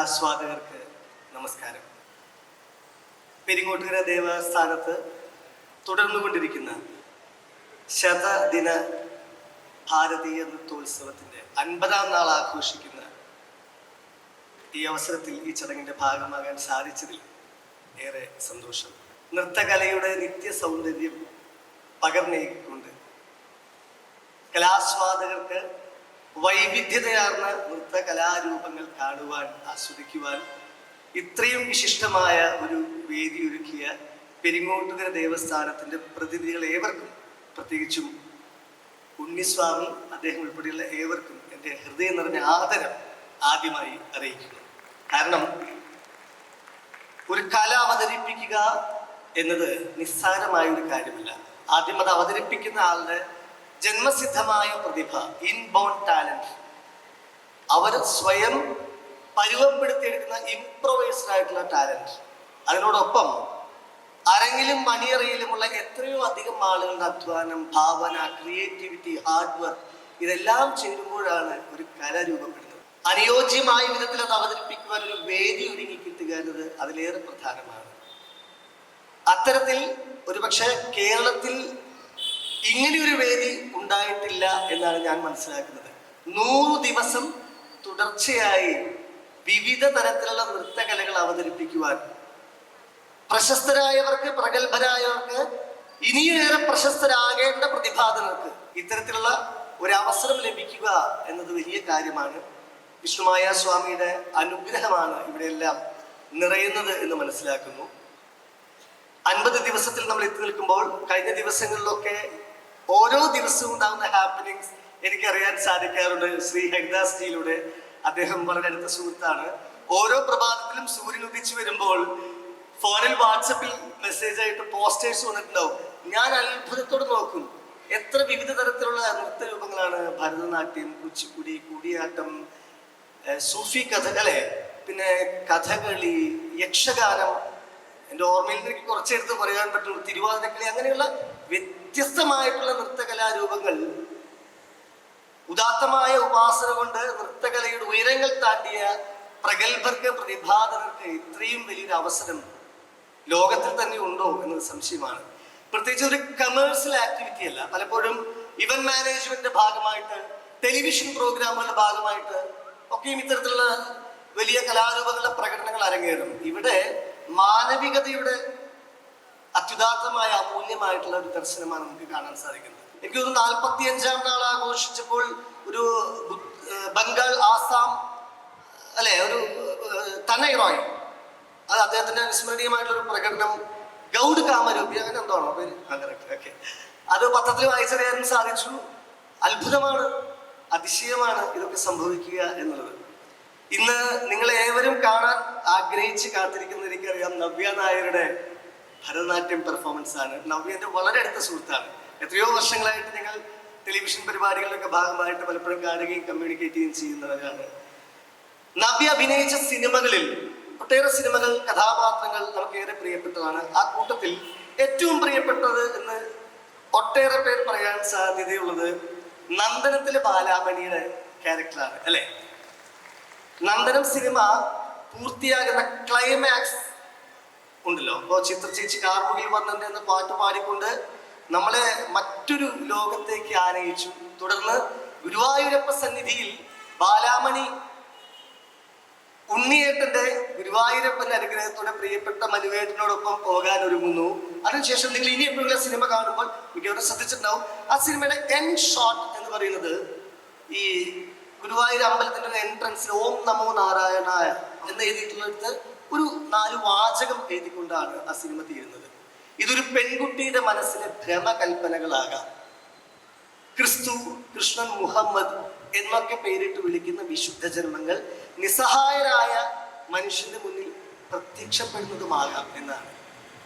കലാസ്വാദകർക്ക് നമസ്കാരം. പെരിങ്ങോട്ടുകര ദേവസ്ഥാനത്ത് തുടർന്നുകൊണ്ടിരിക്കുന്ന ശതദിന ഭാരതീയ നൃത്തോത്സവത്തിൻ്റെ 50-ാം നാൾ ആഘോഷിക്കുന്ന ഈ അവസരത്തിൽ ഈ ചടങ്ങിൻ്റെ ഭാഗമാകാൻ സാധിച്ചതിൽ ഏറെ സന്തോഷം. നൃത്തകലയുടെ നിത്യ സൗന്ദര്യം പകർന്നേകൊണ്ട് കലാസ്വാദകർക്ക് വൈവിധ്യതയാർന്ന നൃത്ത കലാരൂപങ്ങൾ കാണുവാൻ, ആസ്വദിക്കുവാൻ ഇത്രയും വിശിഷ്ടമായ ഒരു വേദി ഒരുക്കിയ പെരിങ്ങോട്ടുകര ദേവസ്ഥാനത്തിൻ്റെ പ്രതിനിധികൾ ഏവർക്കും, പ്രത്യേകിച്ചും ഉണ്ണിസ്വാമി അദ്ദേഹം ഉൾപ്പെടെയുള്ള ഏവർക്കും എൻ്റെ ഹൃദയം നിറഞ്ഞ ആദരം ആദ്യമായി അറിയിക്കുന്നു. കാരണം ഒരു കല അവതരിപ്പിക്കുക എന്നത് നിസ്സാരമായ ഒരു കാര്യമല്ല. ആദ്യം അത് അവതരിപ്പിക്കുന്ന ആളുടെ ജന്മസിദ്ധമായ പ്രതിഭ, ഇൻബോൺ ടാലന്റ്, അവർ സ്വയം പരുവപ്പെടുത്തിയെടുക്കുന്ന ഇംപ്രൊവൈസ്ഡ് ആയിട്ടുള്ള ടാലന്റ്, അതിനോടൊപ്പം അരങ്ങിലും മണിയറയിലുമുള്ള എത്രയോ അധികം ആളുകളുടെ അധ്വാനം, ഭാവന, ക്രിയേറ്റിവിറ്റി, ഹാർഡ് വർക്ക്, ഇതെല്ലാം ചേരുമ്പോഴാണ് ഒരു കല രൂപപ്പെടുന്നത്. അനുയോജ്യമായ വിധത്തിൽ അത് അവതരിപ്പിക്കുവാൻ ഒരു വേദി ഒരുങ്ങി കിട്ടുക എന്നത് അതിലേറെ പ്രധാനമാണ്. അത്തരത്തിൽ ഒരുപക്ഷെ കേരളത്തിൽ ഇങ്ങനെയൊരു വേദി ഉണ്ടായിട്ടില്ല എന്നാണ് ഞാൻ മനസ്സിലാക്കുന്നത്. 100 ദിവസം തുടർച്ചയായി വിവിധ തരത്തിലുള്ള നൃത്തകലകൾ അവതരിപ്പിക്കുവാൻ പ്രശസ്തരായവർക്ക്, പ്രഗത്ഭരായവർക്ക്, ഇനിയേറെ പ്രശസ്തരാകേണ്ട പ്രതിഭാതങ്ങൾക്ക് ഇത്തരത്തിലുള്ള ഒരവസരം ലഭിക്കുക എന്നത് വലിയ കാര്യമാണ്. വിഷ്ണുമായ സ്വാമിയുടെ അനുഗ്രഹമാണ് ഇവിടെയെല്ലാം നിറയുന്നത് എന്ന് മനസ്സിലാക്കുന്നു. 50 ദിവസത്തിൽ നമ്മൾ എത്തി നിൽക്കുമ്പോൾ കഴിഞ്ഞ ദിവസങ്ങളിലൊക്കെ ഓരോ ദിവസവും ഉണ്ടാകുന്ന ഹാപ്പനിങ്സ് എനിക്കറിയാൻ സാധിക്കാറുണ്ട്. ശ്രീ ഹരിദാസ് ജിയിലൂടെ, അദ്ദേഹം വളരെ അടുത്ത സുഹൃത്താണ്. ഓരോ പ്രഭാതത്തിലും സൂര്യൻ ഉദിച്ചു വരുമ്പോൾ ഫോണിൽ വാട്സപ്പിൽ മെസ്സേജ് ആയിട്ട് പോസ്റ്റേഴ്സ് വന്നിട്ടുണ്ടാവും. ഞാൻ അത്ഭുതത്തോടെ നോക്കും, എത്ര വിവിധ തരത്തിലുള്ള നൃത്തരൂപങ്ങളാണ്. ഭരതനാട്യം, കുച്ചിപ്പുടി, കൂടിയാട്ടം, സൂഫി കഥകളെ, പിന്നെ കഥകളി, യക്ഷഗാനം, എൻ്റെ ഓർമ്മയിൽ നിന്ന് എനിക്ക് കുറച്ചെടുത്ത് പറയാൻ പറ്റുള്ളൂ, തിരുവാതിരക്കളി, അങ്ങനെയുള്ള വ്യത്യസ്തമായിട്ടുള്ള നൃത്തകലാരൂപങ്ങൾ ഉദാത്തമായ ഉപാസന കൊണ്ട് നൃത്തകലയുടെ ഉയരങ്ങൾ താണ്ടിയ പ്രഗത്ഭർക്ക്, പ്രതിഭാതർക്ക് ഇത്രയും വലിയൊരു അവസരം ലോകത്തിൽ തന്നെ ഉണ്ടോ എന്നത് സംശയമാണ്. പ്രത്യേകിച്ച് ഒരു കമേഴ്സ്യൽ ആക്ടിവിറ്റി അല്ല. പലപ്പോഴും ഇവന്റ് മാനേജ്മെന്റിന്റെ ഭാഗമായിട്ട്, ടെലിവിഷൻ പ്രോഗ്രാമുകളുടെ ഭാഗമായിട്ട് ഒക്കെയും ഇത്തരത്തിലുള്ള വലിയ കലാരൂപങ്ങളുടെ പ്രകടനങ്ങൾ അരങ്ങേറും. ഇവിടെ മാനവികതയുടെ അത്യുദാത്തമായ അമൂല്യമായിട്ടുള്ള ഒരു ദർശനമാണ് നമുക്ക് കാണാൻ സാധിക്കുന്നത്. എനിക്ക് തോന്നുന്നു 45-ാം നാൾ ആഘോഷിച്ചപ്പോൾ ഒരു ബംഗാൾ, ആസാം അല്ലെ, ഒരു തനയ് റോയ്, അത് അദ്ദേഹത്തിന്റെ വിസ്മരണീയമായിട്ടുള്ള ഒരു പ്രകടനം, ഗൗഡ് കാമരൂപി, അങ്ങനെ എന്താണോ പേര്, ഓക്കെ, അത് പത്രത്തിൽ വായിച്ചറിയാനും സാധിച്ചു. അത്ഭുതമാണ്, അതിശയമാണ് ഇതൊക്കെ സംഭവിക്കുക എന്നുള്ളത്. ഇന്ന് നിങ്ങളേവരും കാണാൻ ആഗ്രഹിച്ച് കാത്തിരിക്കുന്നത് എനിക്കറിയാം, നവ്യ നായരുടെ ഭരതനാട്യം പെർഫോമൻസ് ആണ്. നവ്യ എൻ്റെ വളരെ അടുത്ത സുഹൃത്താണ്. എത്രയോ വർഷങ്ങളായിട്ട് ഞങ്ങൾ ടെലിവിഷൻ പരിപാടികളിലൊക്കെ ഭാഗമായിട്ട് പലപ്പോഴും കാണുകയും കമ്മ്യൂണിക്കേറ്റ് ചെയ്യുകയും ചെയ്യുന്നവരാണ്. നവ്യ അഭിനയിച്ച സിനിമകളിൽ ഒട്ടേറെ സിനിമകൾ, കഥാപാത്രങ്ങൾ നമുക്കേറെ പ്രിയപ്പെട്ടതാണ്. ആ കൂട്ടത്തിൽ ഏറ്റവും പ്രിയപ്പെട്ടത് എന്ന് ഒട്ടേറെ പേർ പറയാൻ സാധ്യതയുള്ളത് നന്ദനത്തിലെ ബാലാമണിയുടെ ക്യാരക്ടറാണ്, അല്ലെ? നന്ദനം സിനിമ പൂർത്തിയാകുന്ന ക്ലൈമാക്സ് ഉണ്ടല്ലോ, ഇപ്പോൾ ചിത്ര ചേച്ചി കാർമുകിൽ വർണ്ണന്റെ എന്ന പാട്ട് പാടിക്കൊണ്ട് നമ്മളെ മറ്റൊരു ലോകത്തേക്ക് ആനയിച്ചു. തുടർന്ന് ഗുരുവായൂരപ്പ സന്നിധിയിൽ ബാലാമണി ഉണ്ണിയേട്ടന്റെ, ഗുരുവായൂരപ്പന്റെ അനുഗ്രഹത്തോടെ പ്രിയപ്പെട്ട മനുവേട്ടനോടൊപ്പം പോകാൻ ഒരുങ്ങുന്നു. അതിനുശേഷം നിങ്ങൾ ഇനി എപ്പോഴുള്ള സിനിമ കാണുമ്പോൾ മിക്കവരും ശ്രദ്ധിച്ചിട്ടുണ്ടാവും, ആ സിനിമയുടെ എൻഡ് ഷോട്ട് എന്ന് പറയുന്നത് ഈ ഗുരുവായൂർ അമ്പലത്തിന്റെ ഒരു എൻട്രൻസിൽ ഓം നമോ നാരായണായ എന്ന് എഴുതിയിട്ടുള്ളിടത്ത് ഒരു 4 വാചകം എഴുതിക്കൊണ്ടാണ് ആ സിനിമ തീരുന്നത്. ഇതൊരു പെൺകുട്ടിയുടെ മനസ്സിലെ ഭ്രമകൽപ്പനകളാകാം. ക്രിസ്തു, കൃഷ്ണൻ, മുഹമ്മദ് എന്നൊക്കെ പേരിട്ട് വിളിക്കുന്ന വിശുദ്ധ ജന്മങ്ങൾ നിസ്സഹായരായ മനുഷ്യന്റെ മുന്നിൽ പ്രത്യക്ഷപ്പെടുന്നതുമാകാം എന്നാണ്.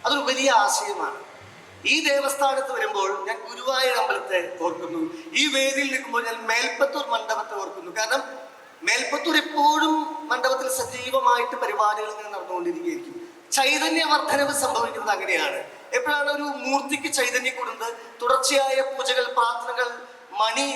അതൊരു വലിയ ആശയമാണ്. ഈ ദേവസ്ഥാനത്ത് വരുമ്പോൾ ഞാൻ ഗുരുവായൂർ അമ്പലത്തെ ഓർക്കുന്നു. ഈ വേദിയിൽ നിൽക്കുമ്പോൾ ഞാൻ മേൽപ്പത്തൂർ മണ്ഡപത്തെ ഓർക്കുന്നു. കാരണം മേൽപ്പത്തൂർ എപ്പോഴും മണ്ഡപത്തിൽ സജീവമായിട്ട് പരിപാടികൾ ഇങ്ങനെ നടന്നുകൊണ്ടിരിക്കുകയായിരിക്കും. ചൈതന്യവർദ്ധനവ് സംഭവിക്കുന്നത് അങ്ങനെയാണ്. എപ്പോഴാണ് ഒരു മൂർത്തിക്ക് ചൈതന്യം കൊടുക്കുന്നത്? തുടർച്ചയായ പൂജകൾ, പ്രാർത്ഥനകൾ, മണി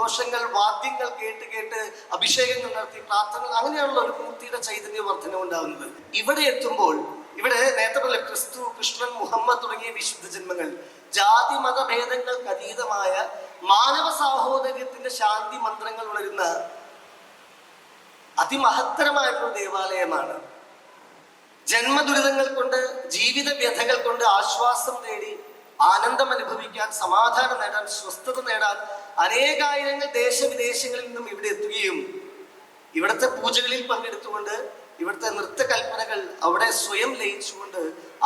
ഘോഷങ്ങൾ, വാദ്യങ്ങൾ കേട്ട് കേട്ട് അഭിഷേകങ്ങൾ നടത്തി പ്രാർത്ഥനകൾ, അങ്ങനെയാണല്ലോ ഒരു മൂർത്തിയുടെ ചൈതന്യ വർധനം ഉണ്ടാകുന്നത്. ഇവിടെ എത്തുമ്പോൾ ഇവിടെ നേരത്തെ പോലെ ക്രിസ്തു, കൃഷ്ണൻ, മുഹമ്മദ് തുടങ്ങിയ വിശുദ്ധ ജന്മങ്ങൾ ജാതി മതഭേദങ്ങൾക്ക് അതീതമായ മാനവ സാഹോദര്യത്തിന്റെ ശാന്തി മന്ത്രങ്ങൾ ഉണരുന്ന അതിമഹത്തരമായിട്ടുള്ള ദേവാലയമാണ്. ജന്മദുരിതങ്ങൾ കൊണ്ട്, ജീവിത വ്യഥകൾ കൊണ്ട് ആശ്വാസം നേടി ആനന്ദം അനുഭവിക്കാൻ, സമാധാനം നേടാൻ, സ്വസ്ഥത നേടാൻ അനേകായിരങ്ങൾ ദേശവിദേശങ്ങളിൽ നിന്നും ഇവിടെ എത്തുകയും ഇവിടുത്തെ പൂജകളിൽ പങ്കെടുത്തുകൊണ്ട്, ഇവിടുത്തെ നൃത്തകൽപ്പനകൾ അവിടെ സ്വയം ലയിച്ചുകൊണ്ട്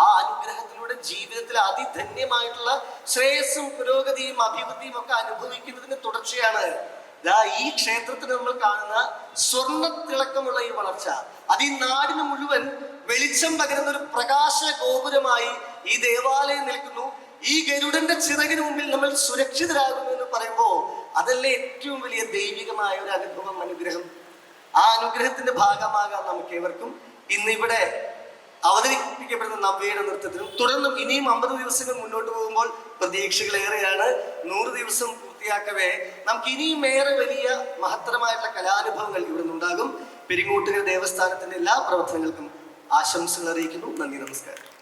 ആ അനുഗ്രഹത്തിലൂടെ ജീവിതത്തിൽ അതിധന്യമായിട്ടുള്ള ശ്രേയസ്സും പുരോഗതിയും അഭിവൃദ്ധിയും ഒക്കെ അനുഭവിക്കുന്നതിന് തുടർച്ചയാണ് ഈ ക്ഷേത്രത്തിൽ നമ്മൾ കാണുന്ന സ്വർണ്ണ തിളക്കമുള്ള ഈ വളർച്ച. അത് ഈ നാടിന് മുഴുവൻ വെളിച്ചം പകരുന്ന ഒരു പ്രകാശ ഗോപുരമായി ഈ ദേവാലയം നിൽക്കുന്നു. ഈ ഗരുഡന്റെ ചിറകിന് മുമ്പിൽ നമ്മൾ സുരക്ഷിതരാകുന്നു എന്ന് പറയുമ്പോൾ അതല്ലേ ഏറ്റവും വലിയ ദൈവികമായ ഒരു അനുഭവം, അനുഗ്രഹം. ആ അനുഗ്രഹത്തിന്റെ ഭാഗമാകാൻ നമുക്ക് ഏവർക്കും ഇന്നിവിടെ അവതരിപ്പിക്കപ്പെടുന്ന നവ്യയുടെ നൃത്തത്തിനും തുടർന്നും ഇനിയും 50 ദിവസങ്ങൾ മുന്നോട്ട് പോകുമ്പോൾ പ്രതീക്ഷകളേറെയാണ്. 100 ദിവസം പൂർത്തിയാക്കവേ നമുക്ക് ഇനിയും ഏറെ വലിയ മഹത്തരമായിട്ടുള്ള കലാനുഭവങ്ങൾ ഇവിടെ നിന്നുണ്ടാകും. പെരിങ്ങോട്ടുകര ദേവസ്ഥാനത്തിന്റെ എല്ലാ പ്രവർത്തനങ്ങൾക്കും ആശംസകൾ അറിയിക്കുന്നു. നന്ദി, നമസ്കാരം.